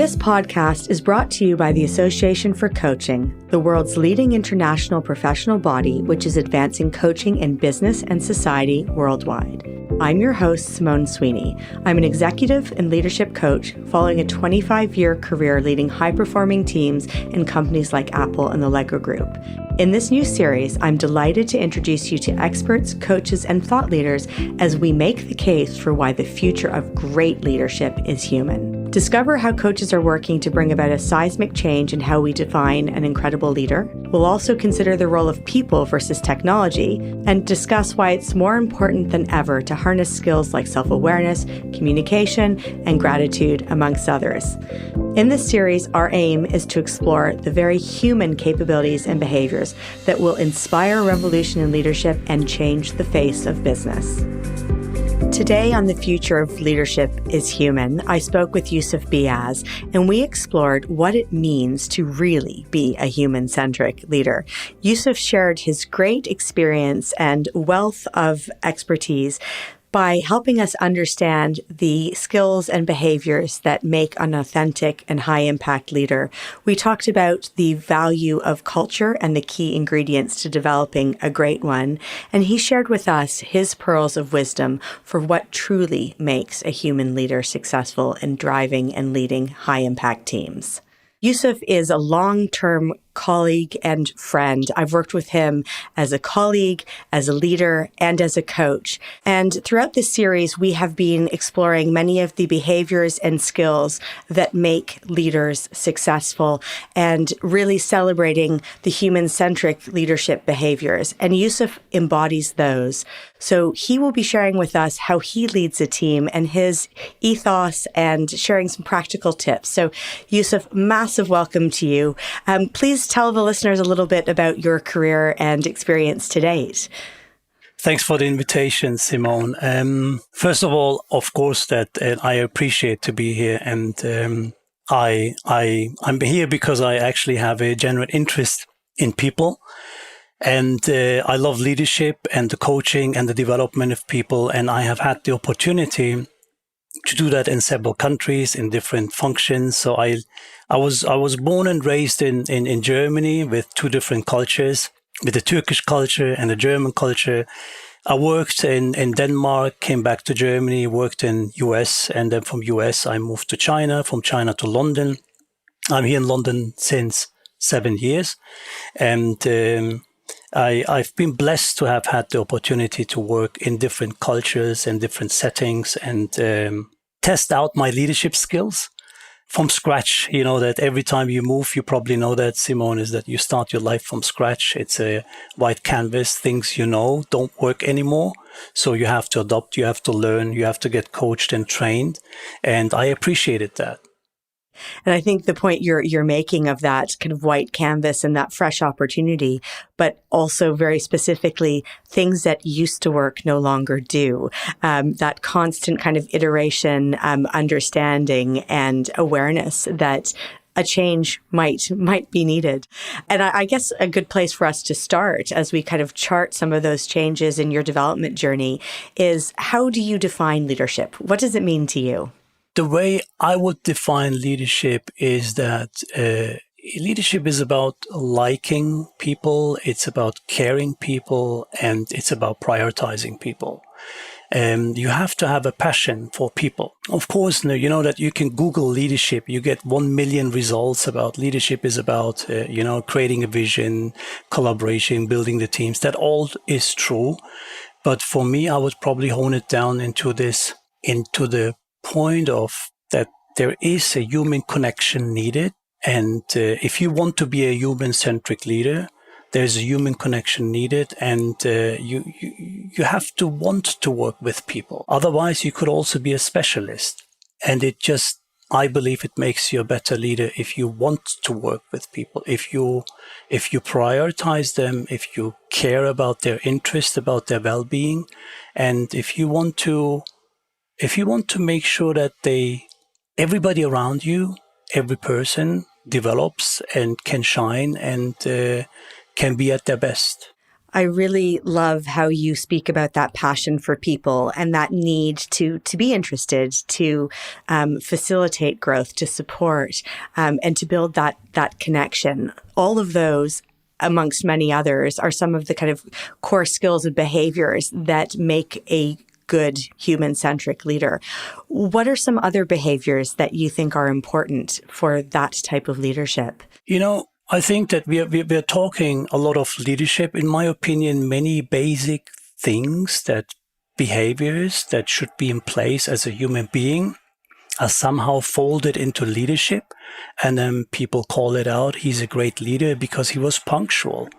This podcast is brought to you by the Association for Coaching, the world's leading international professional body which is advancing coaching in business and society worldwide. I'm your host, Simone Sweeney. I'm an executive and leadership coach following a 25-year career leading high-performing teams in companies like Apple and the Lego Group. In this new series, I'm delighted to introduce you to experts, coaches, and thought leaders as we make the case for why the future of great leadership is human. Discover how coaches are working to bring about a seismic change in how we define an incredible leader. We'll also consider the role of people versus technology and discuss why it's more important than ever to harness skills like self-awareness, communication, and gratitude, amongst others. In this series, our aim is to explore the very human capabilities and behaviors that will inspire a revolution in leadership and change the face of business. Today on The Future of Leadership is Human, I spoke with Yusuf Bayez, and we explored what it means to really be a human-centric leader. Yusuf shared his great experience and wealth of expertise by helping us understand the skills and behaviors that make an authentic and high-impact leader. We talked about the value of culture and the key ingredients to developing a great one, and he shared with us his pearls of wisdom for what truly makes a human leader successful in driving and leading high-impact teams. Yusuf is a long-term colleague and friend. I've worked with him as a colleague, as a leader, and as a coach. And throughout this series, we have been exploring many of the behaviors and skills that make leaders successful and really celebrating the human-centric leadership behaviors. And Yusuf embodies those. So he will be sharing with us how he leads a team and his ethos and sharing some practical tips. So Yusuf, massive welcome to you. Please tell the listeners a little bit about your career and experience to date. Thanks for the invitation, Simone. First of all, of course, that I appreciate to be here, and I'm here because I actually have a genuine interest in people, and I love leadership and the coaching and the development of people, and I have had the opportunity to do that in several countries in different functions. So I was born and raised in Germany with two different cultures, with the Turkish culture and the German culture. I worked in Denmark, came back to Germany, worked in US, and then from US I moved to China, from China to London. I'm here in London since 7 years, and I've been blessed to have had the opportunity to work in different cultures and different settings and test out my leadership skills from scratch. You know that every time you move, you probably know that, Simone, is that you start your life from scratch. It's a white canvas. Things you know don't work anymore. So you have to adopt, you have to learn, you have to get coached and trained. And I appreciated that. And I think the point you're making of that kind of white canvas and that fresh opportunity, but also very specifically things that used to work no longer do. That constant kind of iteration, understanding and awareness that a change might be needed. And I guess a good place for us to start as we kind of chart some of those changes in your development journey is, how do you define leadership? What does it mean to you? The way I would define leadership is that leadership is about liking people, it's about caring people, and it's about prioritizing people. You have to have a passion for people. Of course, you know that you can Google leadership. You get 1 million results about leadership is about, creating a vision, collaboration, building the teams. That all is true. But for me, I would probably hone it down into the point of that there is a human connection needed. And if you want to be a human-centric leader, there's a human connection needed, and you have to want to work with people. Otherwise, you could also be a specialist. And I believe it makes you a better leader if you want to work with people, if you prioritize them, if you care about their interest, about their well-being, and if you want to make sure that everybody around you, every person develops and can shine and can be at their best. I really love how you speak about that passion for people and that need to be interested, to facilitate growth, to support, and to build that connection. All of those, amongst many others, are some of the kind of core skills and behaviors that make a good human-centric leader. What are some other behaviors that you think are important for that type of leadership? I think that we're talking a lot of leadership. In my opinion, many basic things, that behaviors that should be in place as a human being are somehow folded into leadership. And then people call it out. He's a great leader because he was punctual.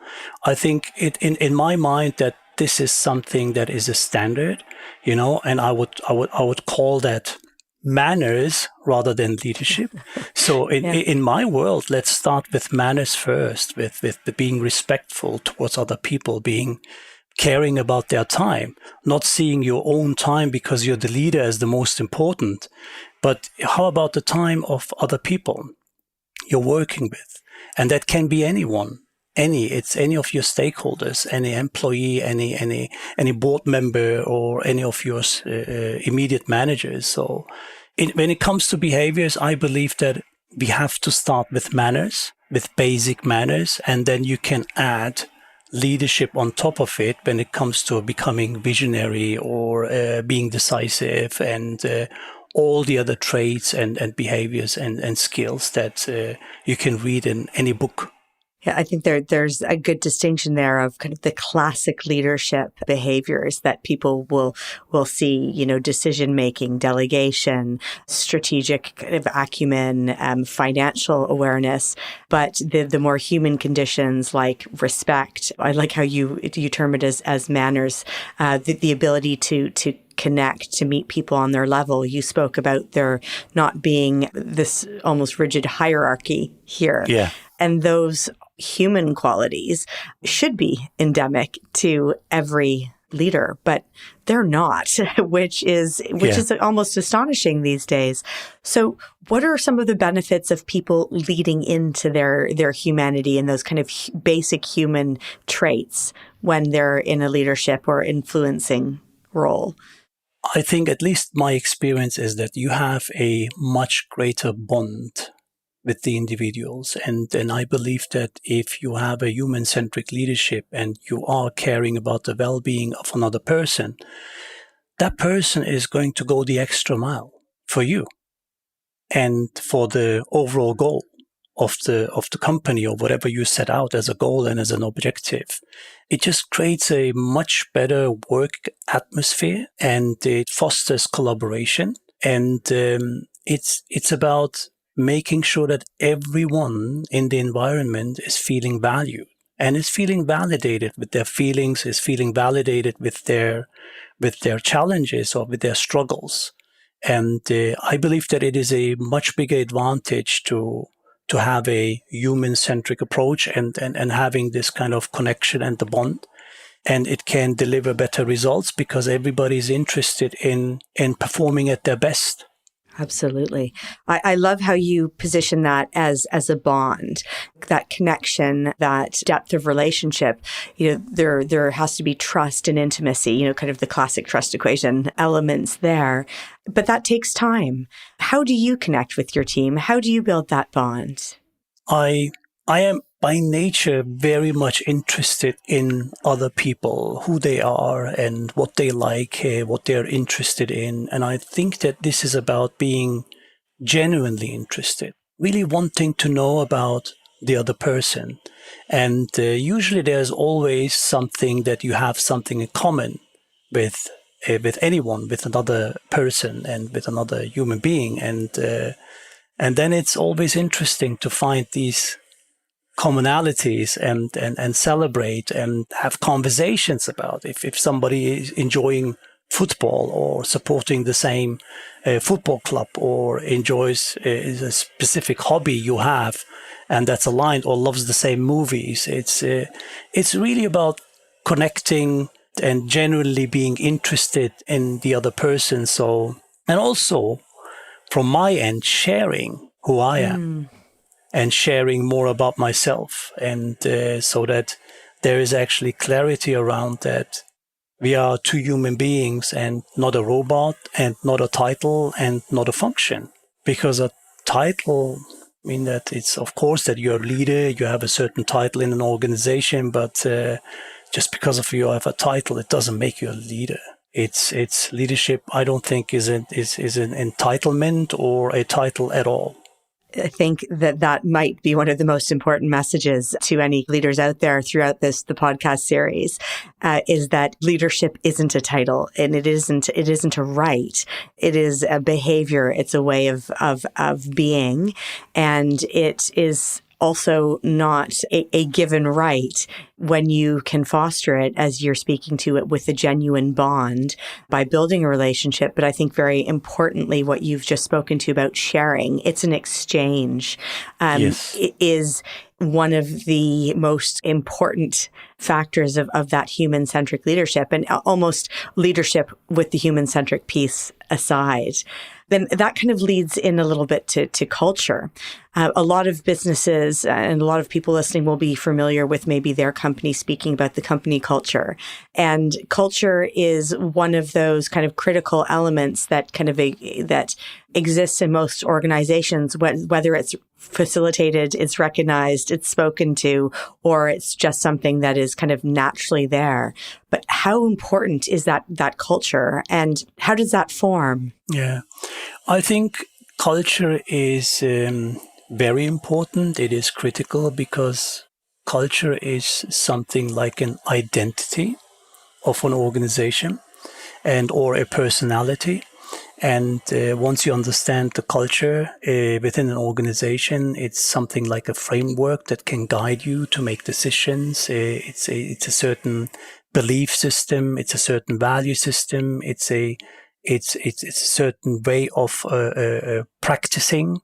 I think in my mind that this is something that is a standard, and I would call that manners rather than leadership. So in my world, let's start with manners first, with being respectful towards other people, caring about their time, not seeing your own time because you're the leader as the most important. But how about the time of other people you're working with? And that can be anyone. It's any of your stakeholders, any employee, any board member, or any of your immediate managers. So when it comes to behaviors, I believe that we have to start with manners, with basic manners, and then you can add leadership on top of it when it comes to becoming visionary or being decisive, and all the other traits and behaviors and skills that you can read in any book. Yeah, I think there's a good distinction there of kind of the classic leadership behaviors that people will see, decision making, delegation, strategic kind of acumen, financial awareness, but the more human conditions like respect. I like how you term it as manners, the ability to connect, to meet people on their level. You spoke about there not being this almost rigid hierarchy here. Yeah. And those human qualities should be endemic to every leader, but they're not, which is almost astonishing these days. So what are some of the benefits of people leading into their humanity and those kind of basic human traits when they're in a leadership or influencing role? I think at least my experience is that you have a much greater bond with the individuals. And I believe that if you have a human-centric leadership and you are caring about the well-being of another person, that person is going to go the extra mile for you and for the overall goal of the company or whatever you set out as a goal and as an objective. It just creates a much better work atmosphere, and it fosters collaboration. And it's about making sure that everyone in the environment is feeling valued and is feeling validated with their feelings, is feeling validated with their challenges or with their struggles. And I believe that it is a much bigger advantage to have a human-centric approach and having this kind of connection and the bond. And it can deliver better results because everybody's interested in performing at their best. Absolutely. I love how you position that as a bond, that connection, that depth of relationship. There has to be trust and intimacy, kind of the classic trust equation elements there. But that takes time. How do you connect with your team? How do you build that bond? I am by nature very much interested in other people, who they are and what they like, what they're interested in. And I think that this is about being genuinely interested, really wanting to know about the other person. And usually there's always something that you have something in common with anyone, with another person and with another human being. And then it's always interesting to find these commonalities and celebrate and have conversations about if somebody is enjoying football or supporting the same football club or enjoys a specific hobby you have and that's aligned, or loves the same movies. It's really about connecting and genuinely being interested in the other person. So, and also from my end, sharing who I am. And sharing more about myself, and so that there is actually clarity around that. We are two human beings and not a robot and not a title and not a function. Because a title, I mean that it's of course that you're a leader, you have a certain title in an organization, but just because of you have a title, it doesn't make you a leader. It's leadership. I don't think is an entitlement or a title at all. I think that might be one of the most important messages to any leaders out there throughout the podcast series, is that leadership isn't a title, and it isn't a right. It is a behavior. It's a way of being, and it is also not a given right when you can foster it, as you're speaking to it, with a genuine bond by building a relationship. But I think very importantly, what you've just spoken to about sharing, it's an exchange. Yes. It is one of the most important factors of that human-centric leadership, and almost leadership with the human-centric piece aside. Then that kind of leads in a little bit to culture. A lot of businesses and a lot of people listening will be familiar with maybe their company speaking about the company culture. And culture is one of those kind of critical elements that that exists in most organizations, whether it's facilitated, it's recognized, it's spoken to, or it's just something that is kind of naturally there. But how important is that culture, and how does that form? Yeah, I think culture is very important. It is critical because culture is something like an identity of an organization and or a personality. And once you understand the culture within an organization, it's something like a framework that can guide you to make decisions. It's a certain belief system. It's a certain value system. It's a certain way of practicing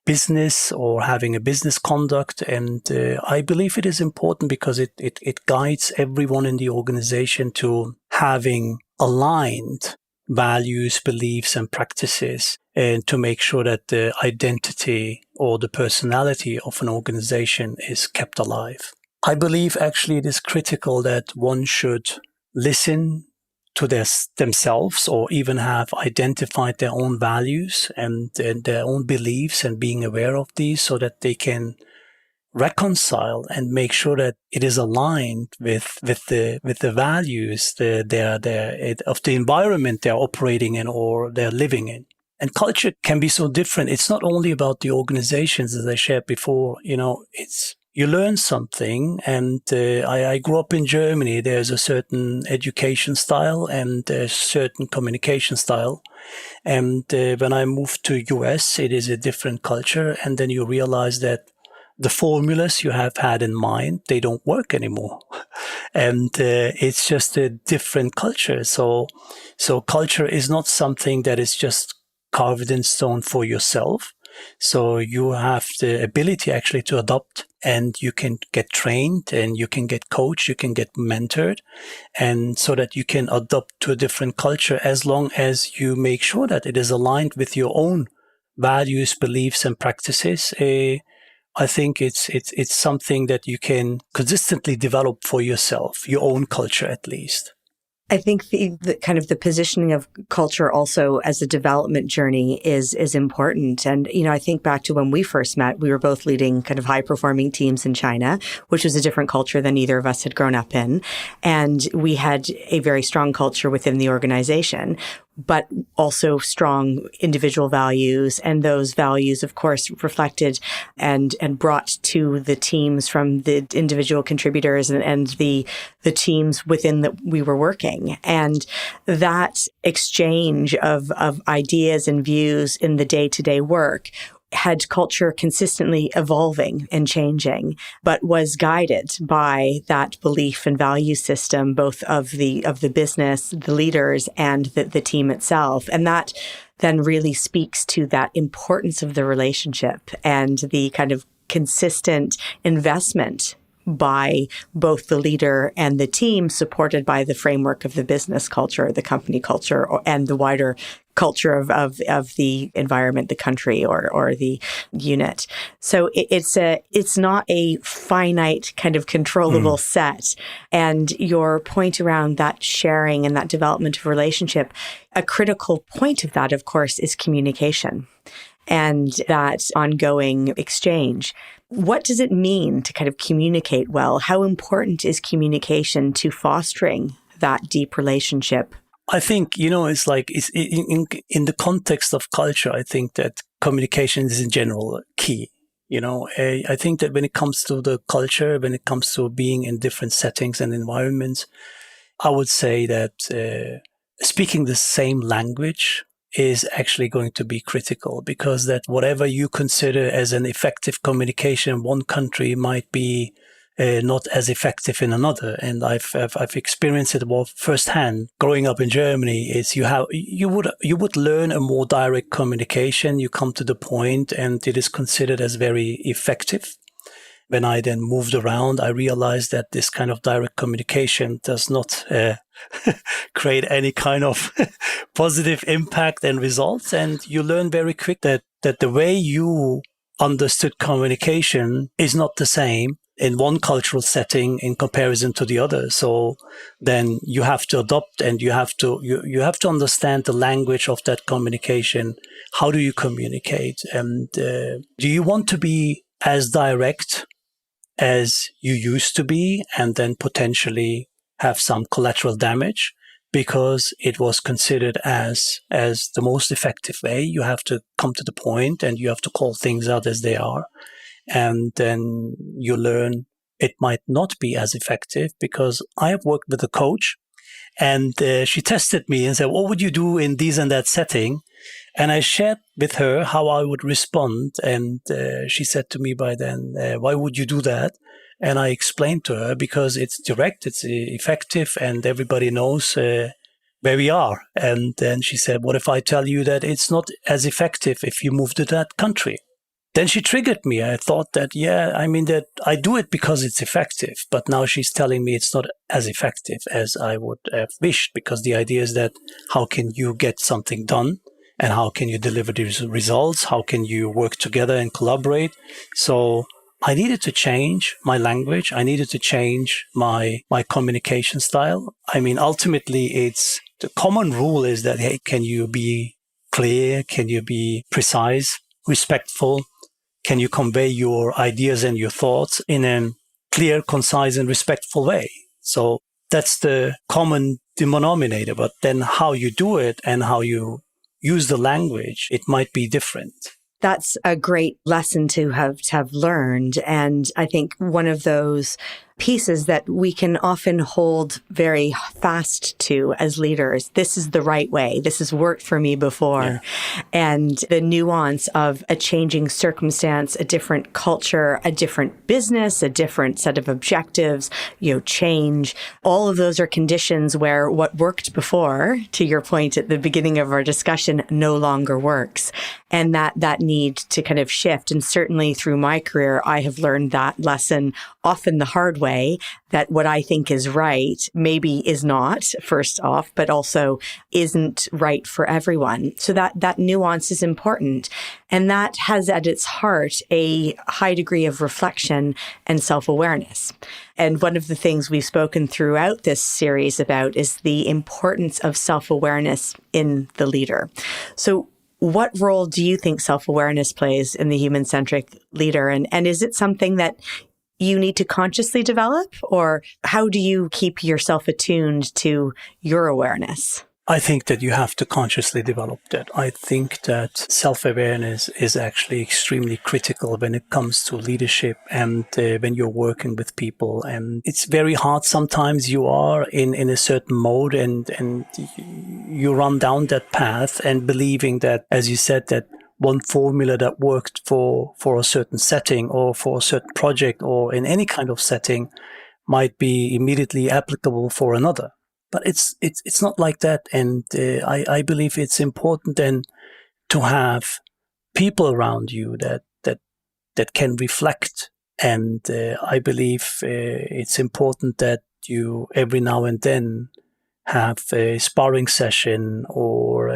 business or having a business conduct. And I believe it is important because it guides everyone in the organization to having aligned values, beliefs, and practices, and to make sure that the identity or the personality of an organization is kept alive. I believe actually it is critical that one should listen to themselves, or even have identified their own values and their own beliefs, and being aware of these so that they can reconcile and make sure that it is aligned with the values of the environment they're operating in or they're living in. And culture can be so different. It's not only about the organizations, as I shared before. You learn something, and I grew up in Germany. There's a certain education style and a certain communication style. And when I moved to US, it is a different culture. And then you realize that the formulas you have had in mind, they don't work anymore. And it's just a different culture. So culture is not something that is just carved in stone for yourself. So you have the ability actually to adopt, and you can get trained, and you can get coached, you can get mentored, and so that you can adopt to a different culture, as long as you make sure that it is aligned with your own values, beliefs, and practices. I think it's something that you can consistently develop for yourself, your own culture at least. I think the kind of the positioning of culture also as a development journey is important. And, I think back to when we first met, we were both leading kind of high performing teams in China, which was a different culture than either of us had grown up in. And we had a very strong culture within the organization, but also strong individual values. And those values, of course, reflected and brought to the teams from the individual contributors and the teams within that we were working. And that exchange of ideas and views in the day-to-day work had culture consistently evolving and changing, but was guided by that belief and value system, both of the business, the leaders, and the team itself. And that then really speaks to that importance of the relationship and the kind of consistent investment by both the leader and the team, supported by the framework of the business culture, the company culture, and the wider culture of the environment, the country, or the unit. So it's not a finite kind of controllable set. And your point around that sharing and that development of relationship, a critical point of that, of course, is communication and that ongoing exchange. What does it mean to kind of communicate well? How important is communication to fostering that deep relationship? I think, it's like it's in the context of culture, I think that communication is in general key. I think that when it comes to the culture, when it comes to being in different settings and environments, I would say that speaking the same language is actually going to be critical, because that whatever you consider as an effective communication in one country might be not as effective in another. And I've experienced it firsthand. Growing up in Germany, is you would learn a more direct communication. You come to the point, and it is considered as very effective. When I then moved around, I realized that this kind of direct communication does not create any kind of positive impact and results. And you learn very quick that the way you understood communication is not the same in one cultural setting in comparison to the other. So then you have to adopt, and you have to understand the language of that communication. How do you communicate? And do you want to be as direct as you used to be, and then potentially have some collateral damage because it was considered as the most effective way? You have to come to the point, and you have to call things out as they are. And then you learn it might not be as effective, because I have worked with a coach, and she tested me and said, what would you do in this and that setting? And I shared with her how I would respond. And she said to me by then, why would you do that? And I explained to her, because it's direct, it's effective, and everybody knows where we are. And then she said, what if I tell you that it's not as effective if you move to that country? Then she triggered me. I thought that, that I do it because it's effective. But now she's telling me it's not as effective as I would have wished, because the idea is that how can you get something done, and how can you deliver these results? How can you work together and collaborate? So I needed to change my language. I needed to change my communication style. Ultimately, it's the common rule is that, hey, can you be clear? Can you be precise, respectful? Can you convey your ideas and your thoughts in a clear, concise, and respectful way? So that's the common denominator. But then how you do it and how you use the language, it might be different. That's a great lesson to have learned. And I think one of those pieces that we can often hold very fast to as leaders. This is the right way. This has worked for me before. Yeah. And the nuance of a changing circumstance, a different culture, a different business, a different set of objectives, change. All of those are conditions where what worked before, to your point at the beginning of our discussion, no longer works. And that need to kind of shift. And certainly through my career, I have learned that lesson often the hard way, that what I think is right maybe is not, first off, but also isn't right for everyone. So that nuance is important. And that has at its heart a high degree of reflection and self-awareness. And one of the things we've spoken throughout this series about is the importance of self-awareness in the leader. So what role do you think self-awareness plays in the human-centric leader? And is it something that you need to consciously develop, or how do you keep yourself attuned to your awareness? I think that you have to consciously develop that. I think that self-awareness is actually extremely critical when it comes to leadership and when you're working with people. And it's very hard. Sometimes you are in a certain mode and you run down that path and believing that, as you said, that one formula that worked for a certain setting or for a certain project or in any kind of setting might be immediately applicable for another. But it's not like that. And I believe it's important then to have people around you that can reflect. And I believe it's important that you every now and then have a sparring session or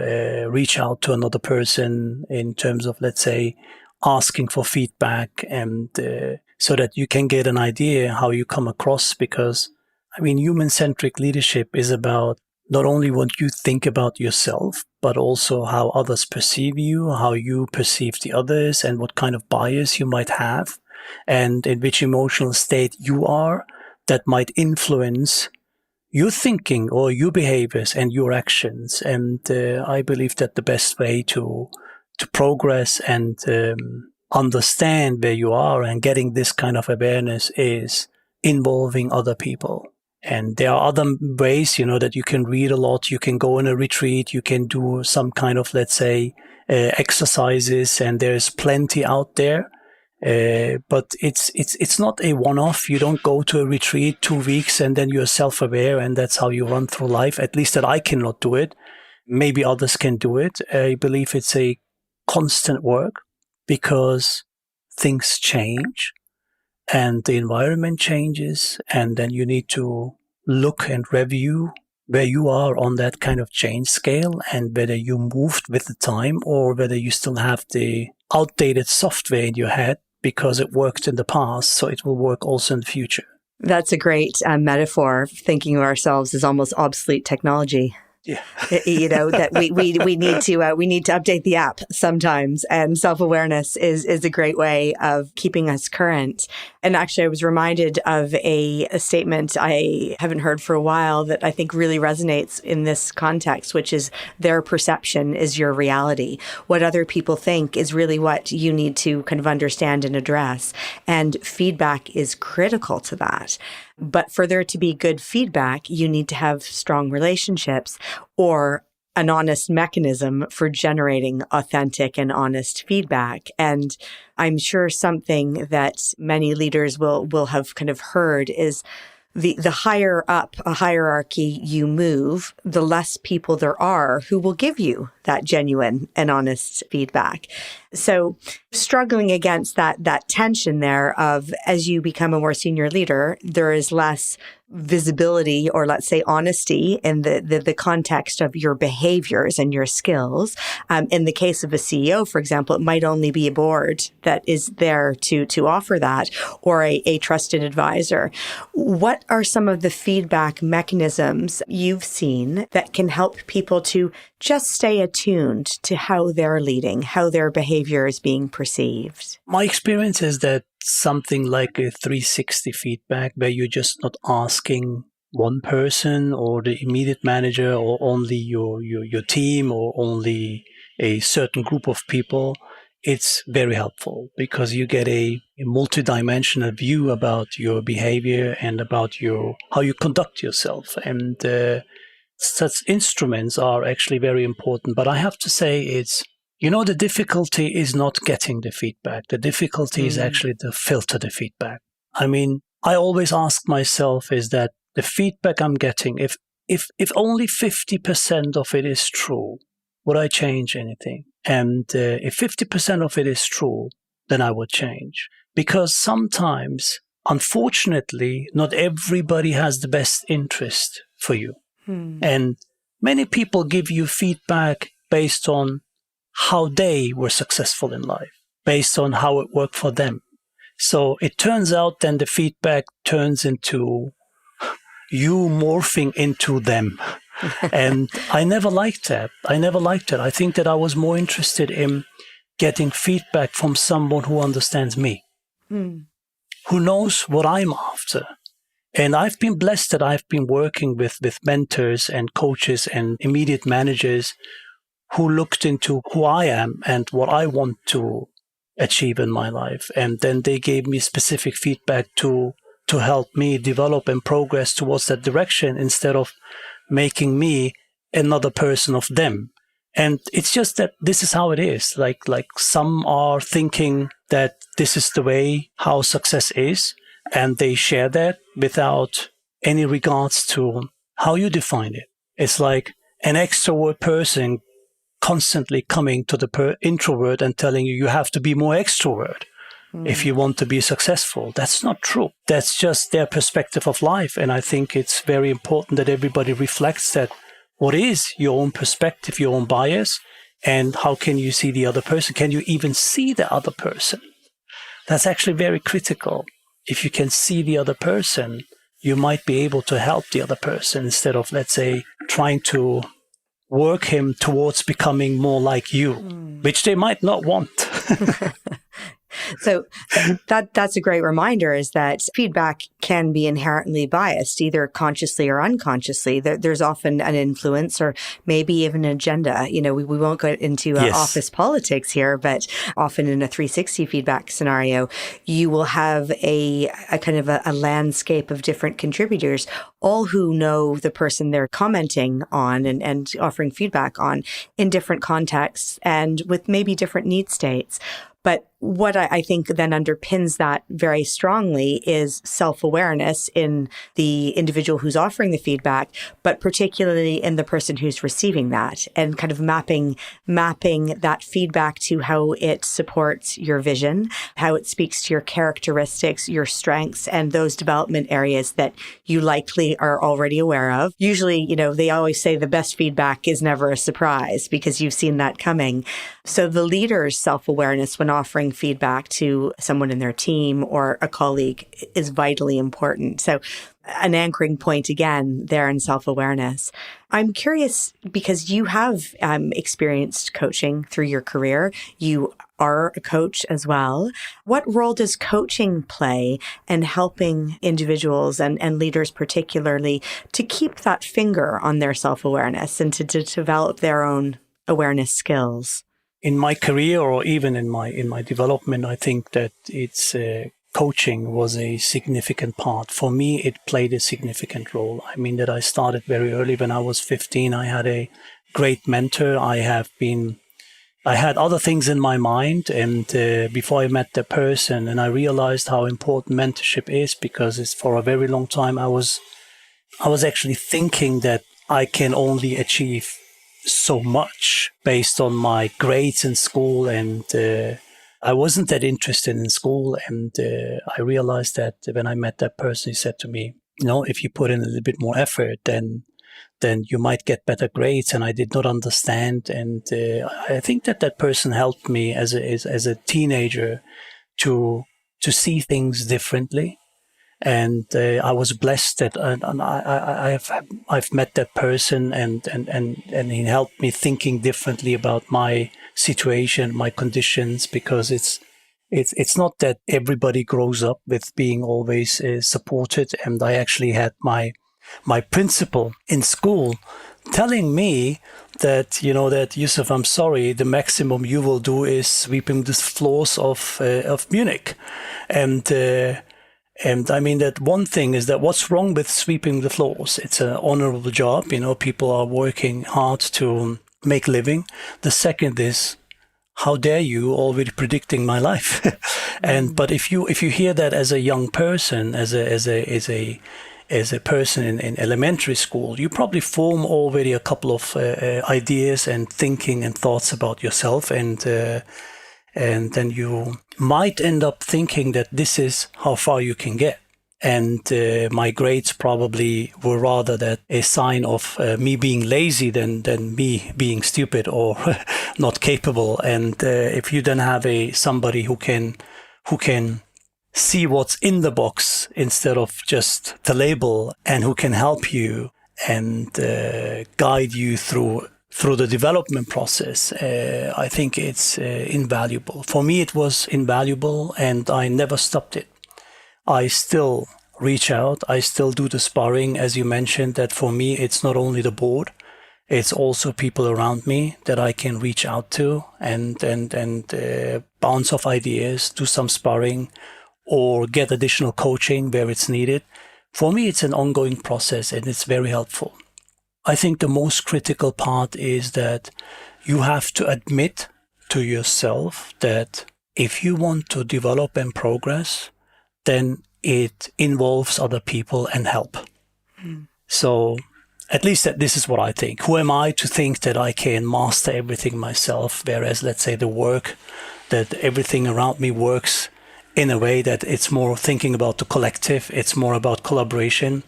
reach out to another person in terms of, let's say, asking for feedback, and so that you can get an idea how you come across. Because, I mean, human-centric leadership is about not only what you think about yourself, but also how others perceive you, how you perceive the others, and what kind of bias you might have, and in which emotional state you are that might influence your thinking or your behaviors and your actions. And I believe that the best way to progress and understand where you are and getting this kind of awareness is involving other people. And there are other ways, that you can read a lot. You can go on a retreat. You can do some kind of, let's say, exercises, and there's plenty out there. But it's not a one-off. You don't go to a retreat 2 weeks and then you're self-aware and that's how you run through life. At least that I cannot do it. Maybe others can do it. I believe it's a constant work because things change and the environment changes, and then you need to look and review where you are on that kind of change scale and whether you moved with the time or whether you still have the outdated software in your head because it worked in the past, so it will work also in the future. That's a great metaphor, thinking of ourselves as almost obsolete technology. Yeah. That we need to update the app sometimes, and self-awareness is a great way of keeping us current. And actually, I was reminded of a statement I haven't heard for a while that I think really resonates in this context, which is their perception is your reality. What other people think is really what you need to kind of understand and address. And feedback is critical to that. But for there to be good feedback, you need to have strong relationships or an honest mechanism for generating authentic and honest feedback. And I'm sure something that many leaders will have kind of heard is the higher up a hierarchy you move, the less people there are who will give you that genuine and honest feedback. So struggling against that tension there of, as you become a more senior leader, there is less visibility or, let's say, honesty in the context of your behaviors and your skills. In the case of a CEO, for example, it might only be a board that is there to offer that, or a trusted advisor. What are some of the feedback mechanisms you've seen that can help people to just stay attuned to how they're leading, how their behavior is being perceived? My experience is that something like a 360 feedback, where you're just not asking one person or the immediate manager or only your team or only a certain group of people, it's very helpful because you get a multidimensional view about your behavior and about how you conduct yourself. And such instruments are actually very important. But I have to say the difficulty is not getting the feedback. The difficulty is actually to filter the feedback. I mean, I always ask myself is that the feedback I'm getting, if only 50% of it is true, would I change anything? And if 50% of it is true, then I would change. Because sometimes, unfortunately, not everybody has the best interest for you. And many people give you feedback based on how they were successful in life, based on how it worked for them. So it turns out then the feedback turns into you morphing into them. And I never liked that. I think that I was more interested in getting feedback from someone who understands me, who knows what I'm after. And I've been blessed that I've been working with mentors and coaches and immediate managers who looked into who I am and what I want to achieve in my life. And then they gave me specific feedback to help me develop and progress towards that direction instead of making me another person of them. And it's just that this is how it is. Like some are thinking that this is the way how success is, and they share that without any regards to how you define it. It's like an extrovert person constantly coming to the introvert and telling you have to be more extrovert if you want to be successful. That's not true. That's just their perspective of life. And I think it's very important that everybody reflects that what is your own perspective, your own bias, and how can you see the other person? Can you even see the other person? That's actually very critical. If you can see the other person, you might be able to help the other person instead of, let's say, trying to work him towards becoming more like you, which they might not want. So that's a great reminder, is that feedback can be inherently biased, either consciously or unconsciously. There's often an influence or maybe even an agenda. We won't go into office politics here, but often in a 360 feedback scenario, you will have a kind of a landscape of different contributors, all who know the person they're commenting on and offering feedback on in different contexts and with maybe different need states. But what I think then underpins that very strongly is self-awareness in the individual who's offering the feedback, but particularly in the person who's receiving that, and kind of mapping that feedback to how it supports your vision, how it speaks to your characteristics, your strengths, and those development areas that you likely are already aware of. Usually, they always say the best feedback is never a surprise because you've seen that coming. So the leader's self-awareness when offering feedback to someone in their team or a colleague is vitally important. So an anchoring point again there in self-awareness. I'm curious, because you have experienced coaching through your career. You are a coach as well. What role does coaching play in helping individuals and leaders particularly to keep that finger on their self-awareness and to develop their own awareness skills? In my career, or even in my development, I think that coaching was a significant part. For me, it played a significant role. I mean, that I started very early. When I was 15, I had a great mentor. I had other things in my mind, and before I met the person, and I realized how important mentorship is, because it's for a very long time I was actually thinking that I can only achieve so much based on my grades in school, and I wasn't that interested in school. And I realized that when I met that person, he said to me, if you put in a little bit more effort, then you might get better grades. And I did not understand. And I think that person helped me as a teenager to see things differently. And I was blessed that I've met that person, and he helped me thinking differently about my situation, my conditions, because it's not that everybody grows up with being always supported. And I actually had my principal in school telling me that, Yusuf, I'm sorry, the maximum you will do is sweeping the floors of Munich. And I mean, that one thing is that what's wrong with sweeping the floors? It's an honorable job. People are working hard to make living. The second is, how dare you already predicting my life? But if you hear that as a young person, as a person in elementary school, you probably form already a couple of ideas and thinking and thoughts about yourself, and then you might end up thinking that this is how far you can get. And my grades probably were rather that a sign of me being lazy than me being stupid or not capable. And if you then have somebody who can see what's in the box instead of just the label, and who can help you and guide you through the development process, I think it's invaluable. For me, it was invaluable, and I never stopped it. I still reach out. I still do the sparring, as you mentioned, that for me, it's not only the board, it's also people around me that I can reach out to and bounce off ideas, do some sparring, or get additional coaching where it's needed. For me, it's an ongoing process, and it's very helpful. I think the most critical part is that you have to admit to yourself that if you want to develop and progress, then it involves other people and help. So at least this is what I think. Who am I to think that I can master everything myself? Whereas, let's say, the work, that everything around me works in a way that it's more thinking about the collective. It's more about collaboration.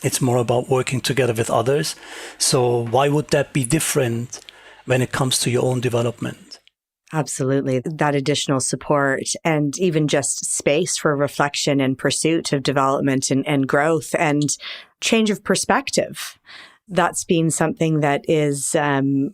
It's more about working together with others. So why would that be different when it comes to your own development? Absolutely. That additional support and even just space for reflection and pursuit of development and growth and change of perspective. That's been something that is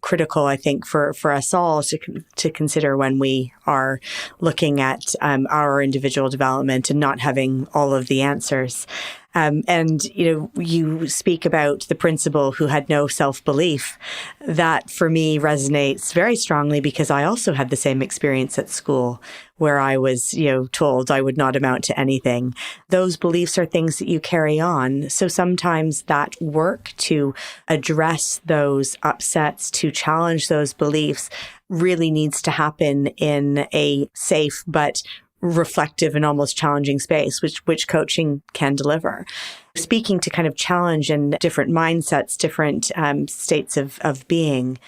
critical, I think, for us all to consider when we are looking at our individual development and not having all of the answers. And, you speak about the principal who had no self-belief. That for me resonates very strongly because I also had the same experience at school where I was, told I would not amount to anything. Those beliefs are things that you carry on. So sometimes that work to address those upsets, to challenge those beliefs really needs to happen in a safe but reflective and almost challenging space, which coaching can deliver. Speaking to kind of challenge and different mindsets, different states of being,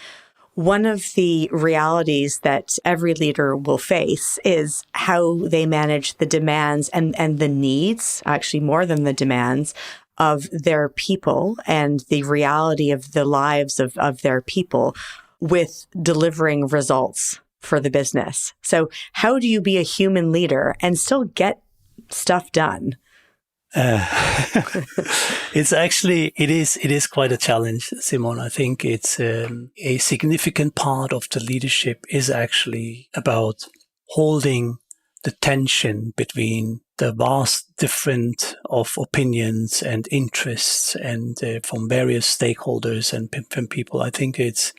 one of the realities that every leader will face is how they manage the demands and the needs, actually more than the demands, of their people and the reality of the lives of their people with delivering results for the business. So how do you be a human leader and still get stuff done? It is quite a challenge, Simone. I think it's a significant part of the leadership is actually about holding the tension between the vast different of opinions and interests and from various stakeholders and people. I think it's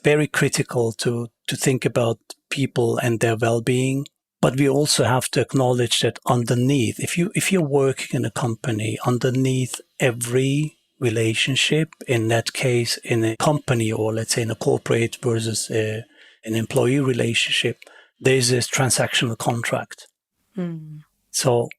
very critical to think about people and their well-being. But we also have to acknowledge that underneath, if you're working in a company, underneath every relationship, in that case, in a company or let's say in a corporate versus an employee relationship, there's this transactional contract. So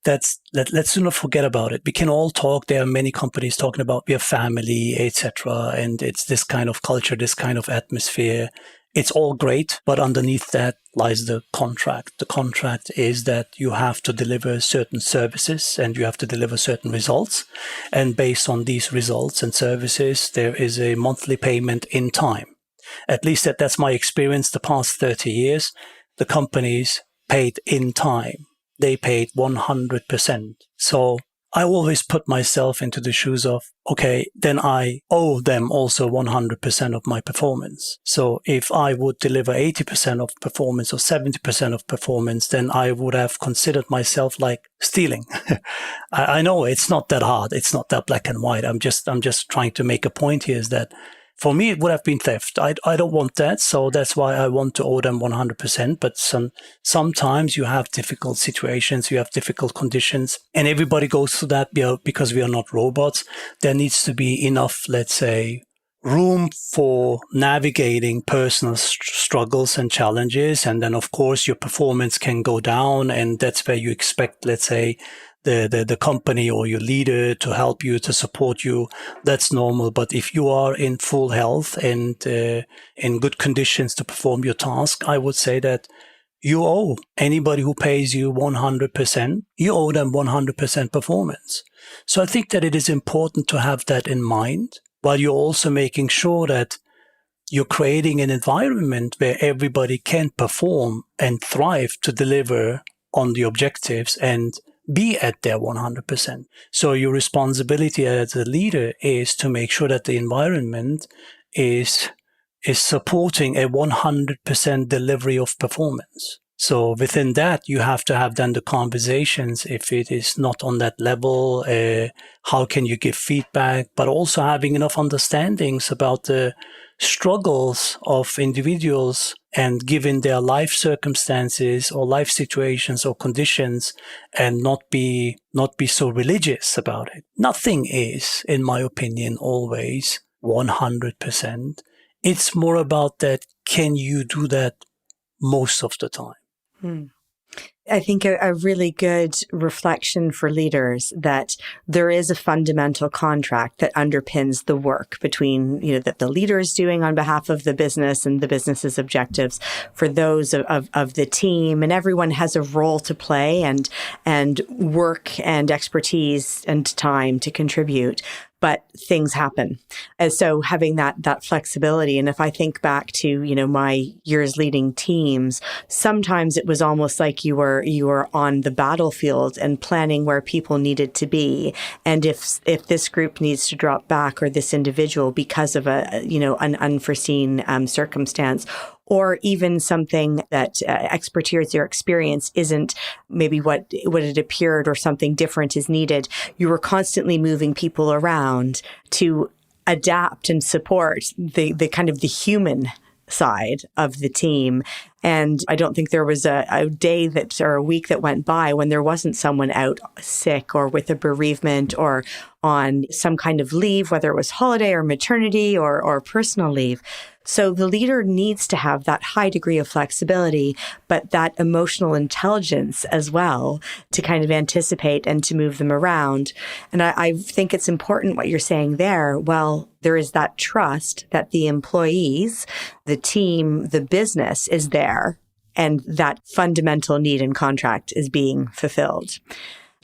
let's not forget about it. We can all talk. There are many companies talking about we are family, etc. And it's this kind of culture, this kind of atmosphere. It's all great, but underneath that lies the contract. The contract is that you have to deliver certain services and you have to deliver certain results. And based on these results and services, there is a monthly payment in time. At least that's my experience the past 30 years. The companies paid in time. They paid 100%. So I always put myself into the shoes of, okay, then I owe them also 100% of my performance. So if I would deliver 80% of performance or 70% of performance, then I would have considered myself like stealing. I know it's not that hard. It's not that black and white. I'm just trying to make a point here is that for me, it would have been theft. I don't want that. So that's why I want to owe them 100%. But sometimes you have difficult situations, you have difficult conditions, and everybody goes through that because we are not robots. There needs to be enough, let's say, room for navigating personal struggles and challenges. And then, of course, your performance can go down. And that's where you expect, let's say, the company or your leader to help you, to support you. That's normal. But if you are in full health and in good conditions to perform your task, I would say that you owe anybody who pays you 100%, you owe them 100% performance. So I think that it is important to have that in mind while you're also making sure that you're creating an environment where everybody can perform and thrive to deliver on the objectives and be at their 100%. So your responsibility as a leader is to make sure that the environment is supporting a 100% delivery of performance. So within that, you have to have then the conversations. If it is not on that level, how can you give feedback? But also having enough understandings about the struggles of individuals and given their life circumstances or life situations or conditions, and not be so religious about it. Nothing is, in my opinion, always 100%. It's more about that, can you do that most of the time? I think a really good reflection for leaders that there is a fundamental contract that underpins the work between, that the leader is doing on behalf of the business and the business's objectives for those of the team, and everyone has a role to play and work and expertise and time to contribute. But things happen. And so having that flexibility. And if I think back to, my years leading teams, sometimes it was almost like you were on the battlefield and planning where people needed to be. And if this group needs to drop back, or this individual because of an unforeseen circumstance, or even something that expertise or experience isn't maybe what it appeared, or something different is needed, you were constantly moving people around to adapt and support the kind of the human side of the team. And I don't think there was a day or a week that went by when there wasn't someone out sick or with a bereavement or on some kind of leave, whether it was holiday or maternity or personal leave. So the leader needs to have that high degree of flexibility, but that emotional intelligence as well to kind of anticipate and to move them around. And I think it's important what you're saying there. Well, there is that trust that the employees, the team, the business is there, and that fundamental need and contract is being fulfilled.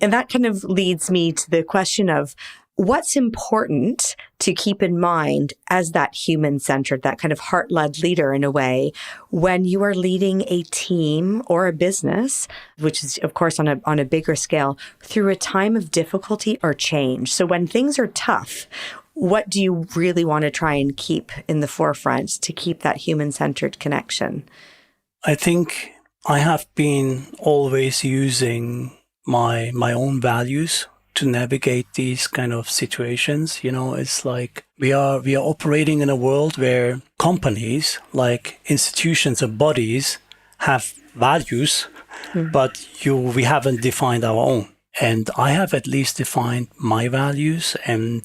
And that kind of leads me to the question of what's important to keep in mind as that human-centered, that kind of heart-led leader in a way, when you are leading a team or a business, which is, of course, on a bigger scale, through a time of difficulty or change. So when things are tough, what do you really want to try and keep in the forefront to keep that human-centered connection? I think I have been always using my own values to navigate these kind of situations. It's like we are operating in a world where companies, like institutions and bodies, have values, but we haven't defined our own. And I have at least defined my values, and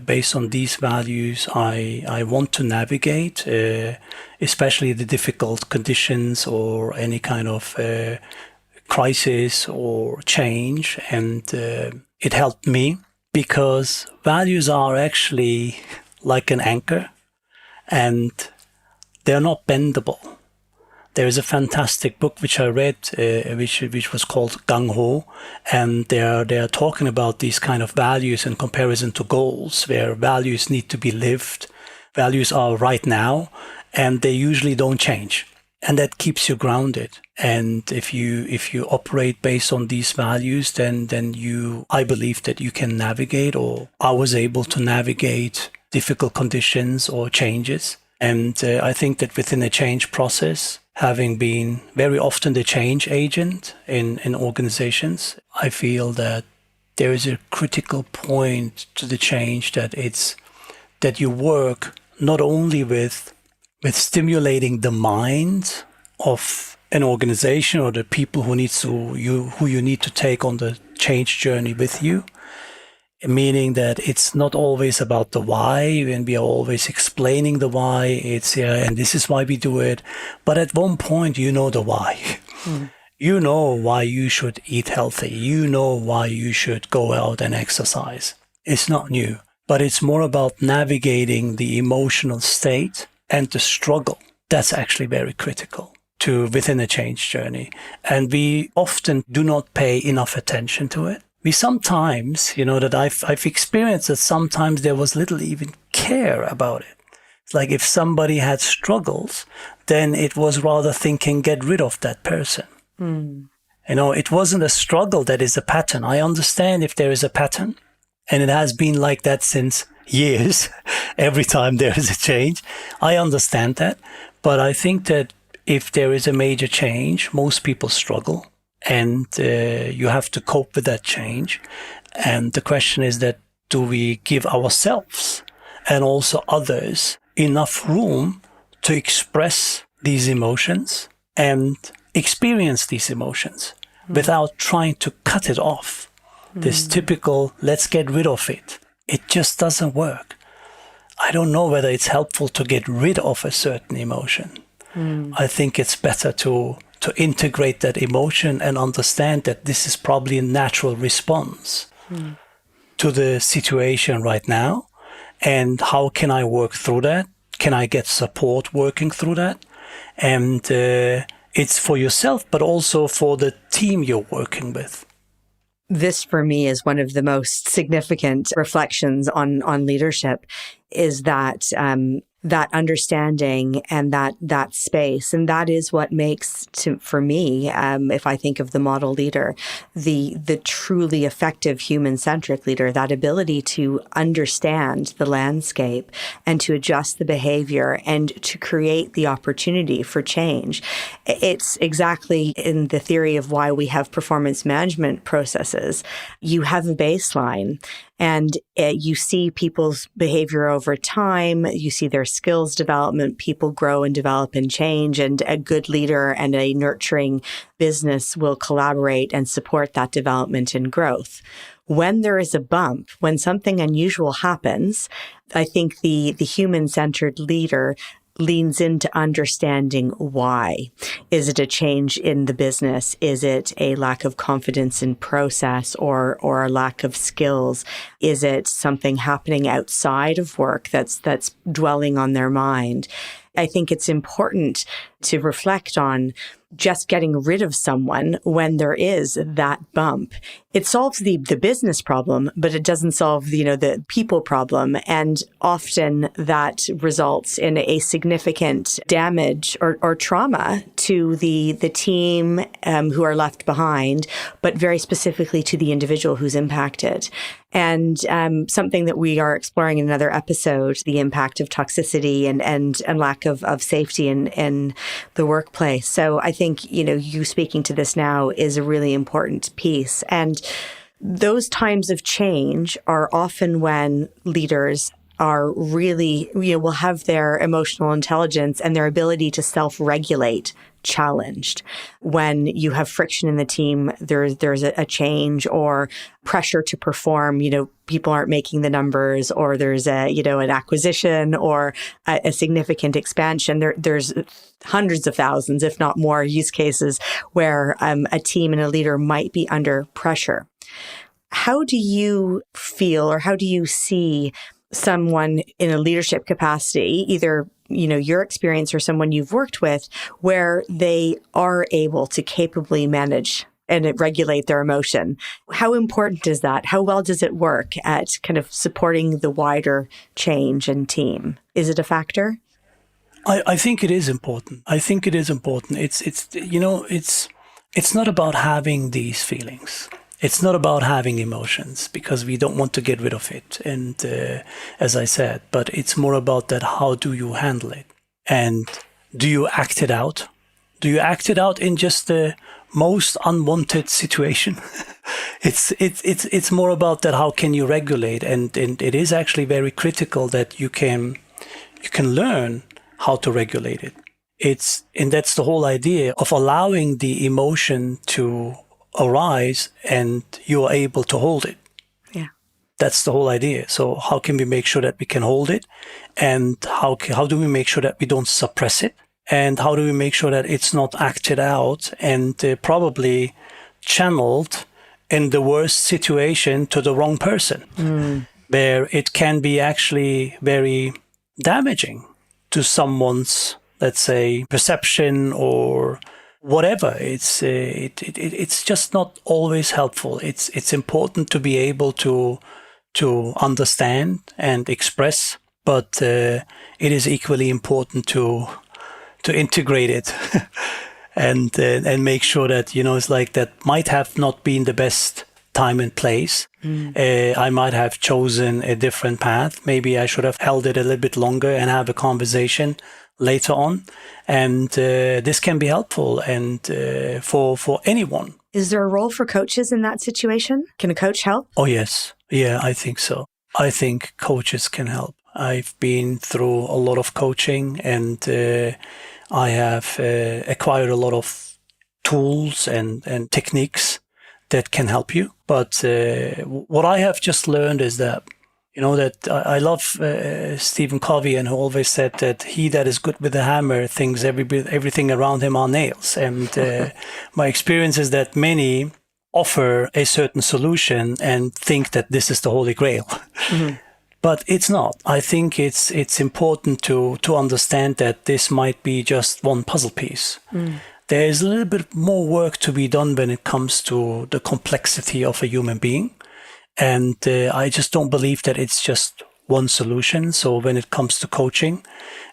based on these values, I want to navigate, especially the difficult conditions or any kind of crisis or change. And it helped me because values are actually like an anchor, and they're not bendable. There is a fantastic book which I read, which was called Gung Ho, and they are talking about these kind of values in comparison to goals, where values need to be lived. Values are right now, and they usually don't change, and that keeps you grounded. And if you operate based on these values, then I believe that you can navigate, or I was able to navigate difficult conditions or changes. And I think that within a change process, having been very often the change agent in organizations, I feel that there is a critical point to the change that you work not only with stimulating the mind of an organization or the people who you need to take on the change journey with you, meaning that it's not always about the why, and we are always explaining the why. It's and this is why we do it. But at one point, you know the why. You know why you should eat healthy. You know why you should go out and exercise. It's not new, but it's more about navigating the emotional state and the struggle. That's actually very critical within a change journey. And we often do not pay enough attention to it. We sometimes, that I've experienced that sometimes there was little even care about it. It's like if somebody had struggles, then it was rather thinking, get rid of that person. It wasn't a struggle that is a pattern. I understand if there is a pattern, and it has been like that since years, every time there is a change. I understand that. But I think that if there is a major change, most people struggle. And you have to cope with that change. And the question is that, do we give ourselves and also others enough room to express these emotions and experience these emotions without trying to cut it off? This typical, let's get rid of it. It just doesn't work. I don't know whether it's helpful to get rid of a certain emotion. I think it's better to to integrate that emotion and understand that this is probably a natural response to the situation right now. And how can I work through that? Can I get support working through that? And it's for yourself, but also for the team you're working with. This, for me, is one of the most significant reflections on leadership, is that that understanding and that space. And that is what makes, for me, if I think of the model leader, the truly effective human-centric leader, that ability to understand the landscape and to adjust the behavior and to create the opportunity for change. It's exactly in the theory of why we have performance management processes. You have a baseline, and you see people's behavior over time. You see their skills development. People grow and develop and change. And a good leader and a nurturing business will collaborate and support that development and growth. When there is a bump, when something unusual happens, I think the human-centered leader leans into understanding why. Is it a change in the business? Is it a lack of confidence in process or a lack of skills? Is it something happening outside of work that's dwelling on their mind? I think it's important to reflect on just getting rid of someone when there is that bump. It solves the business problem, but it doesn't solve the people problem. And often that results in a significant damage or trauma to the team who are left behind, but very specifically to the individual who's impacted. And something that we are exploring in another episode, the impact of toxicity and lack of safety in the workplace. So I think, you speaking to this now is a really important piece. And those times of change are often when leaders are really, will have their emotional intelligence and their ability to self-regulate challenged. When you have friction in the team, there's a change or pressure to perform, people aren't making the numbers, or there's an acquisition or a significant expansion. There's hundreds of thousands, if not more, use cases where a team and a leader might be under pressure. How do you feel, or how do you see someone in a leadership capacity, either your experience or someone you've worked with, where they are able to capably manage and regulate their emotion? How important is that? How well does it work at kind of supporting the wider change and team? Is it a factor? I think it is important. It's not about having these feelings. It's not about having emotions, because we don't want to get rid of it. And as I said, but it's more about that. How do you handle it? And do you act it out? Do you act it out in just the most unwanted situation? It's more about that. How can you regulate? And it is actually very critical that you can learn how to regulate it. And that's the whole idea of allowing the emotion to arise and you are able to hold it. Yeah. That's the whole idea. So how can we make sure that we can hold it? And how do we make sure that we don't suppress it? And how do we make sure that it's not acted out and probably channeled in the worst situation to the wrong person, where it can be actually very damaging to someone's, let's say, perception or whatever. It's just not always helpful. It's important to be able to understand and express, but it is equally important to integrate it and make sure that it's like that might have not been the best time and place. I might have chosen a different path. Maybe I should have held it a little bit longer and have a conversation later on. And this can be helpful and for anyone. Is there a role for coaches in that situation? Can a coach help? Oh, yes. Yeah, I think so. I think coaches can help. I've been through a lot of coaching, and I have acquired a lot of tools and techniques that can help you. But what I have just learned is that that I love Stephen Covey, and who always said that he that is good with the hammer thinks everything around him are nails. And my experience is that many offer a certain solution and think that this is the Holy Grail. Mm-hmm. But it's not. I think it's important to understand that this might be just one puzzle piece. Mm. There is a little bit more work to be done when it comes to the complexity of a human being. And I just don't believe that it's just one solution. So when it comes to coaching,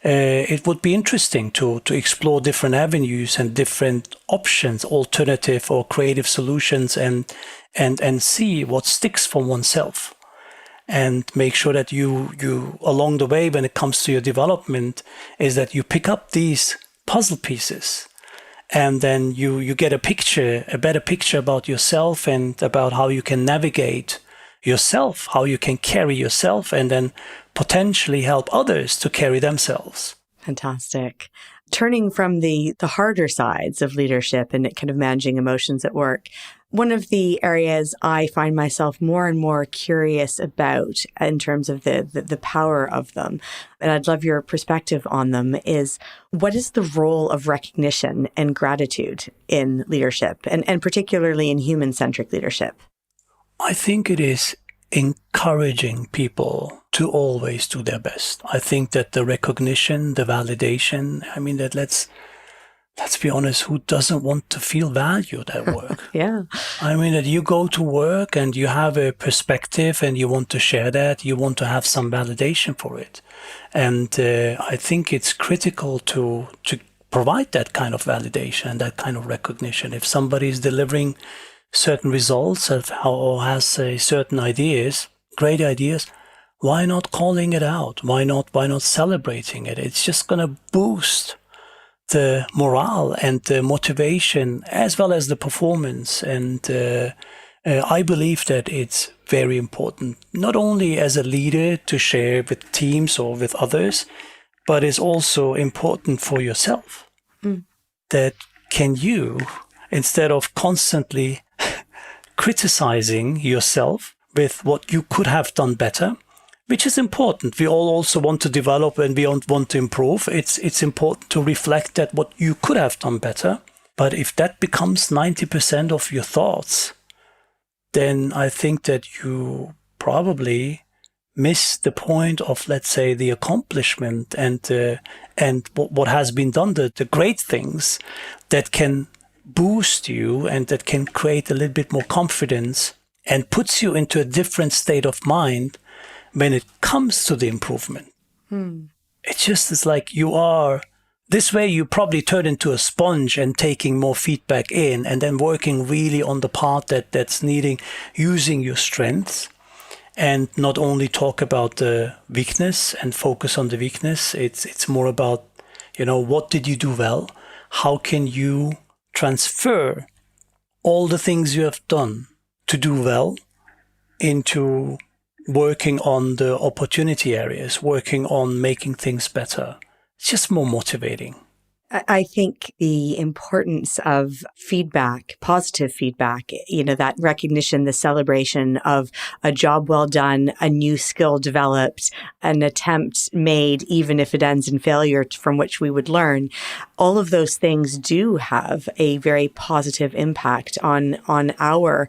it would be interesting to explore different avenues and different options, alternative or creative solutions, and see what sticks for oneself. And make sure that you along the way, when it comes to your development, is that you pick up these puzzle pieces. And then you get a better picture about yourself and about how you can navigate yourself, how you can carry yourself, and then potentially help others to carry themselves. Fantastic. Turning from the harder sides of leadership and kind of managing emotions at work, one of the areas I find myself more and more curious about in terms of the power of them, and I'd love your perspective on them, is what is the role of recognition and gratitude in leadership, and particularly in human-centric leadership? I think it is encouraging people to always do their best. I think that the recognition, the validation, that let's be honest, who doesn't want to feel valued at work? Yeah. That you go to work and you have a perspective and you want to share that, you want to have some validation for it. And I think it's critical to provide that kind of validation, that kind of recognition. If somebody is delivering certain results or has certain ideas, great ideas, why not calling it out? Why not celebrating it? It's just going to boost the morale and the motivation as well as the performance. And I believe that it's very important, not only as a leader to share with teams or with others, but it's also important for yourself. Mm. That can you, instead of constantly criticizing yourself with what you could have done better, which is important. We all also want to develop and we want to improve. It's important to reflect that what you could have done better. But if that becomes 90% of your thoughts, then I think that you probably miss the point of, let's say, the accomplishment and what has been done, the great things that can boost you and that can create a little bit more confidence and puts you into a different state of mind when it comes to the improvement. It's just, it's like you are, this way you probably turn into a sponge and taking more feedback in and then working really on the part that's needing, using your strengths and not only talk about the weakness and focus on the weakness. It's more about, what did you do well? How can you transfer all the things you have done to do well into working on the opportunity areas, working on making things better. It's just more motivating. I think the importance of feedback, positive feedback, that recognition, the celebration of a job well done, a new skill developed, an attempt made, even if it ends in failure from which we would learn. All of those things do have a very positive impact on our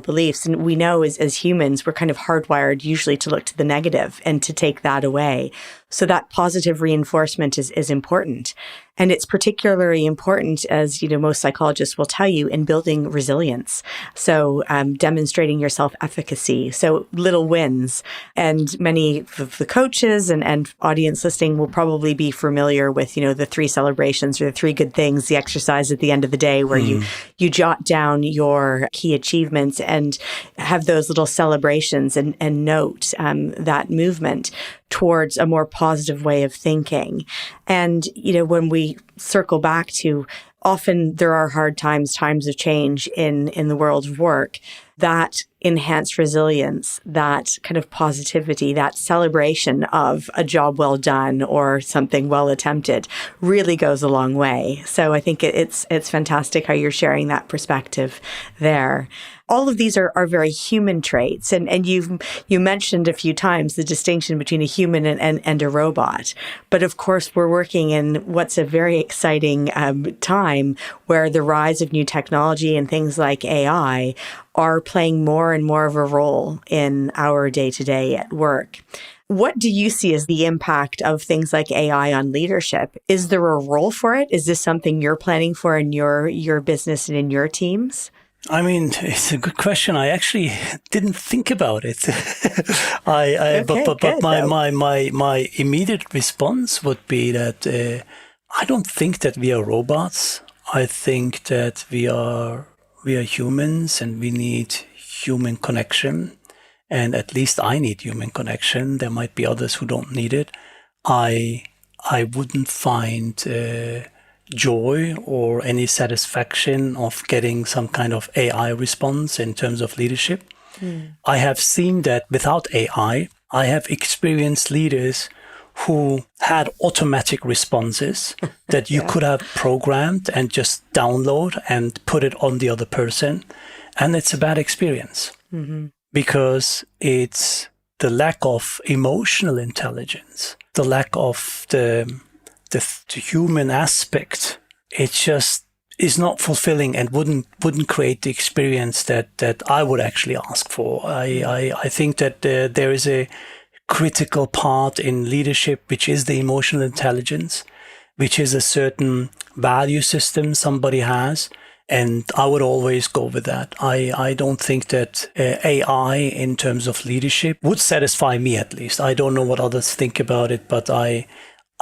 beliefs. And we know as humans, we're kind of hardwired usually to look to the negative and to take that away. So that positive reinforcement is important. And it's particularly important, as most psychologists will tell you, in building resilience. So demonstrating your self-efficacy. So little wins. And many of the coaches and audience listening will probably be familiar with, the 3 celebrations or the 3 good things, the exercise at the end of the day where you jot down your key achievements and have those little celebrations and note that movement towards a more positive way of thinking. And, when we circle back to, often there are hard times of change in the world of work. that enhanced resilience, that kind of positivity, that celebration of a job well done or something well attempted really goes a long way. So I think it's fantastic how you're sharing that perspective there. All of these are very human traits. And you mentioned a few times the distinction between a human and a robot. But of course, we're working in what's a very exciting time where the rise of new technology and things like AI are playing more and more of a role in our day-to-day at work. What do you see as the impact of things like AI on leadership? Is there a role for it? Is this something you're planning for in your business and in your teams? I mean, it's a good question. I actually didn't think about it. But my immediate response would be that I don't think that we are robots. I think that we are humans, and we need human connection. And at least I need human connection. There might be others who don't need it. I wouldn't find joy or any satisfaction of getting some kind of AI response in terms of leadership. I have seen that without AI, I have experienced leaders who had automatic responses that you could have programmed and just download and put it on the other person. And it's a bad experience because it's the lack of emotional intelligence, the lack of the human aspect. It just is not fulfilling and wouldn't create the experience that I would actually ask for. I think that there is a critical part in leadership, which is the emotional intelligence, which is a certain value system somebody has. And I would always go with that. I don't think that AI in terms of leadership would satisfy me, at least. I don't know what others think about it, but I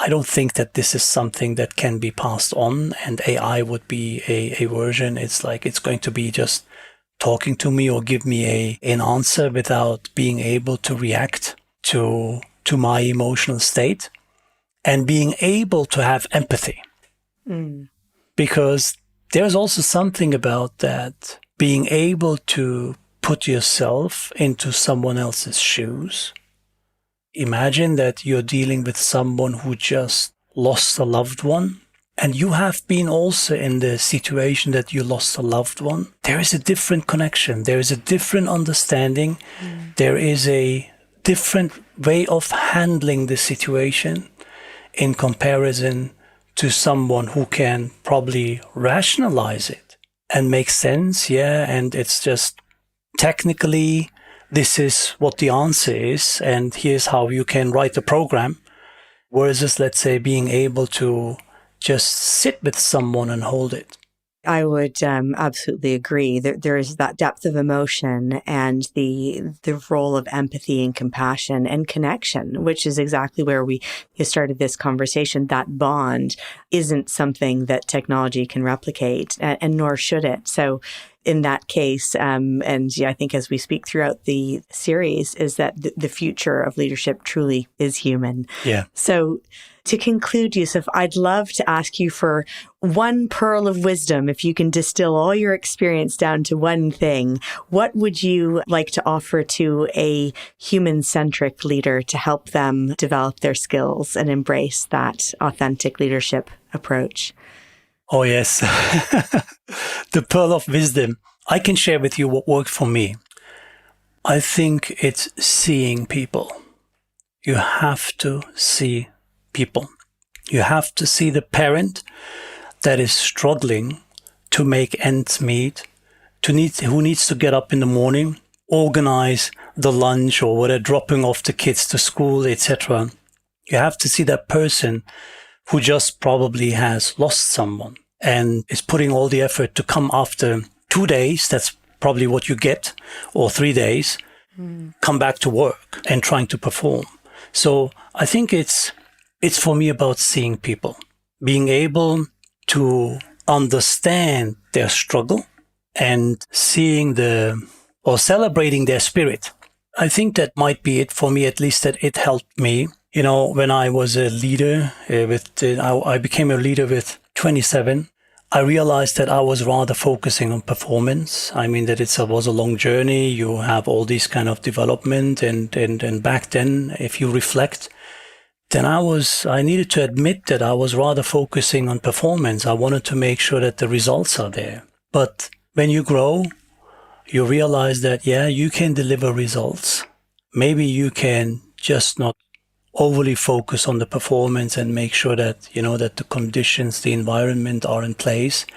don't think that this is something that can be passed on, and AI would be a version. It's like it's going to be just talking to me or give me an answer without being able to react to my emotional state and being able to have empathy. Because there's also something about that, being able to put yourself into someone else's shoes. Imagine that you're dealing with someone who just lost a loved one, and you have been also in the situation that you lost a loved one. There is a different connection. There is a different understanding. There is a different way of handling the situation in comparison to someone who can probably rationalize it and make sense. Yeah, and it's just technically, this is what the answer is, and here's how you can write the program. Versus, let's say, being able to just sit with someone and hold it. I would absolutely agree. There is that depth of emotion and the role of empathy and compassion and connection, which is exactly where you started this conversation. That bond isn't something that technology can replicate, and nor should it. So in that case, I think as we speak throughout the series, is that the future of leadership truly is human. Yeah. So to conclude, Yusuf, I'd love to ask you for one pearl of wisdom. If you can distill all your experience down to one thing, what would you like to offer to a human-centric leader to help them develop their skills and embrace that authentic leadership approach? Oh, yes. The pearl of wisdom. I can share with you what worked for me. I think it's seeing people. You have to see people. You have to see the parent that is struggling to make ends meet, who needs to get up in the morning, organize the lunch or whatever, dropping off the kids to school, etc. You have to see that person who just probably has lost someone and is putting all the effort to come after 2 days, that's probably what you get, or 3 days, come back to work and trying to perform. So I think it's for me about seeing people, being able to understand their struggle and seeing or celebrating their spirit. I think that might be it for me, at least that it helped me. You know, when I was a leader I became a leader with 27. I realized that I was rather focusing on performance. I mean, that it was a long journey. You have all these kind of development. And back then, if you reflect, then I needed to admit that I was rather focusing on performance. I wanted to make sure that the results are there. But when you grow, you realize that, yeah, you can deliver results. Maybe you can just not overly focus on the performance and make sure that, that the conditions, the environment are in place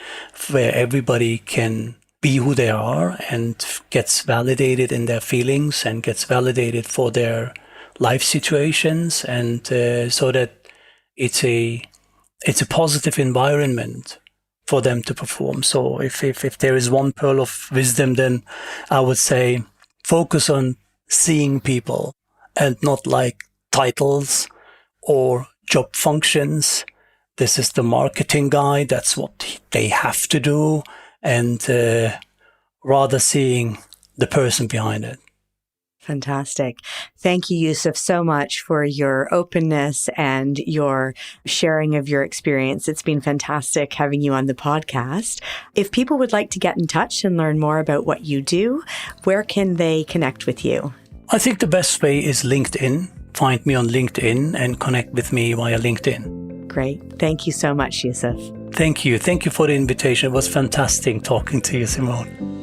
where everybody can be who they are and gets validated in their feelings and gets validated for their life situations, and so that it's a positive environment for them to perform. So if there is one pearl of wisdom, then I would say focus on seeing people and not like titles or job functions. This is the marketing guy. That's what they have to do. And rather seeing the person behind it. Fantastic. Thank you, Yusuf, so much for your openness and your sharing of your experience. It's been fantastic having you on the podcast. If people would like to get in touch and learn more about what you do, where can they connect with you? I think the best way is LinkedIn. Find me on LinkedIn and connect with me via LinkedIn. Great. Thank you so much, Yusuf. Thank you. Thank you for the invitation. It was fantastic talking to you, Simone.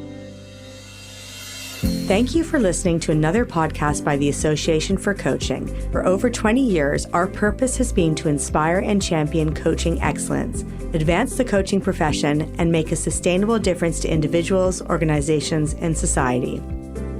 Thank you for listening to another podcast by the Association for Coaching. For over 20 years, our purpose has been to inspire and champion coaching excellence, advance the coaching profession, and make a sustainable difference to individuals, organizations, and society.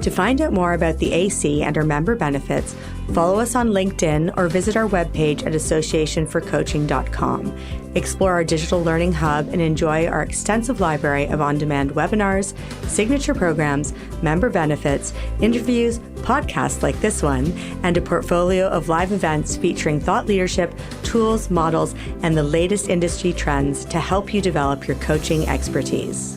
To find out more about the AC and our member benefits, follow us on LinkedIn or visit our webpage at associationforcoaching.com. Explore our digital learning hub and enjoy our extensive library of on-demand webinars, signature programs, member benefits, interviews, podcasts like this one, and a portfolio of live events featuring thought leadership, tools, models, and the latest industry trends to help you develop your coaching expertise.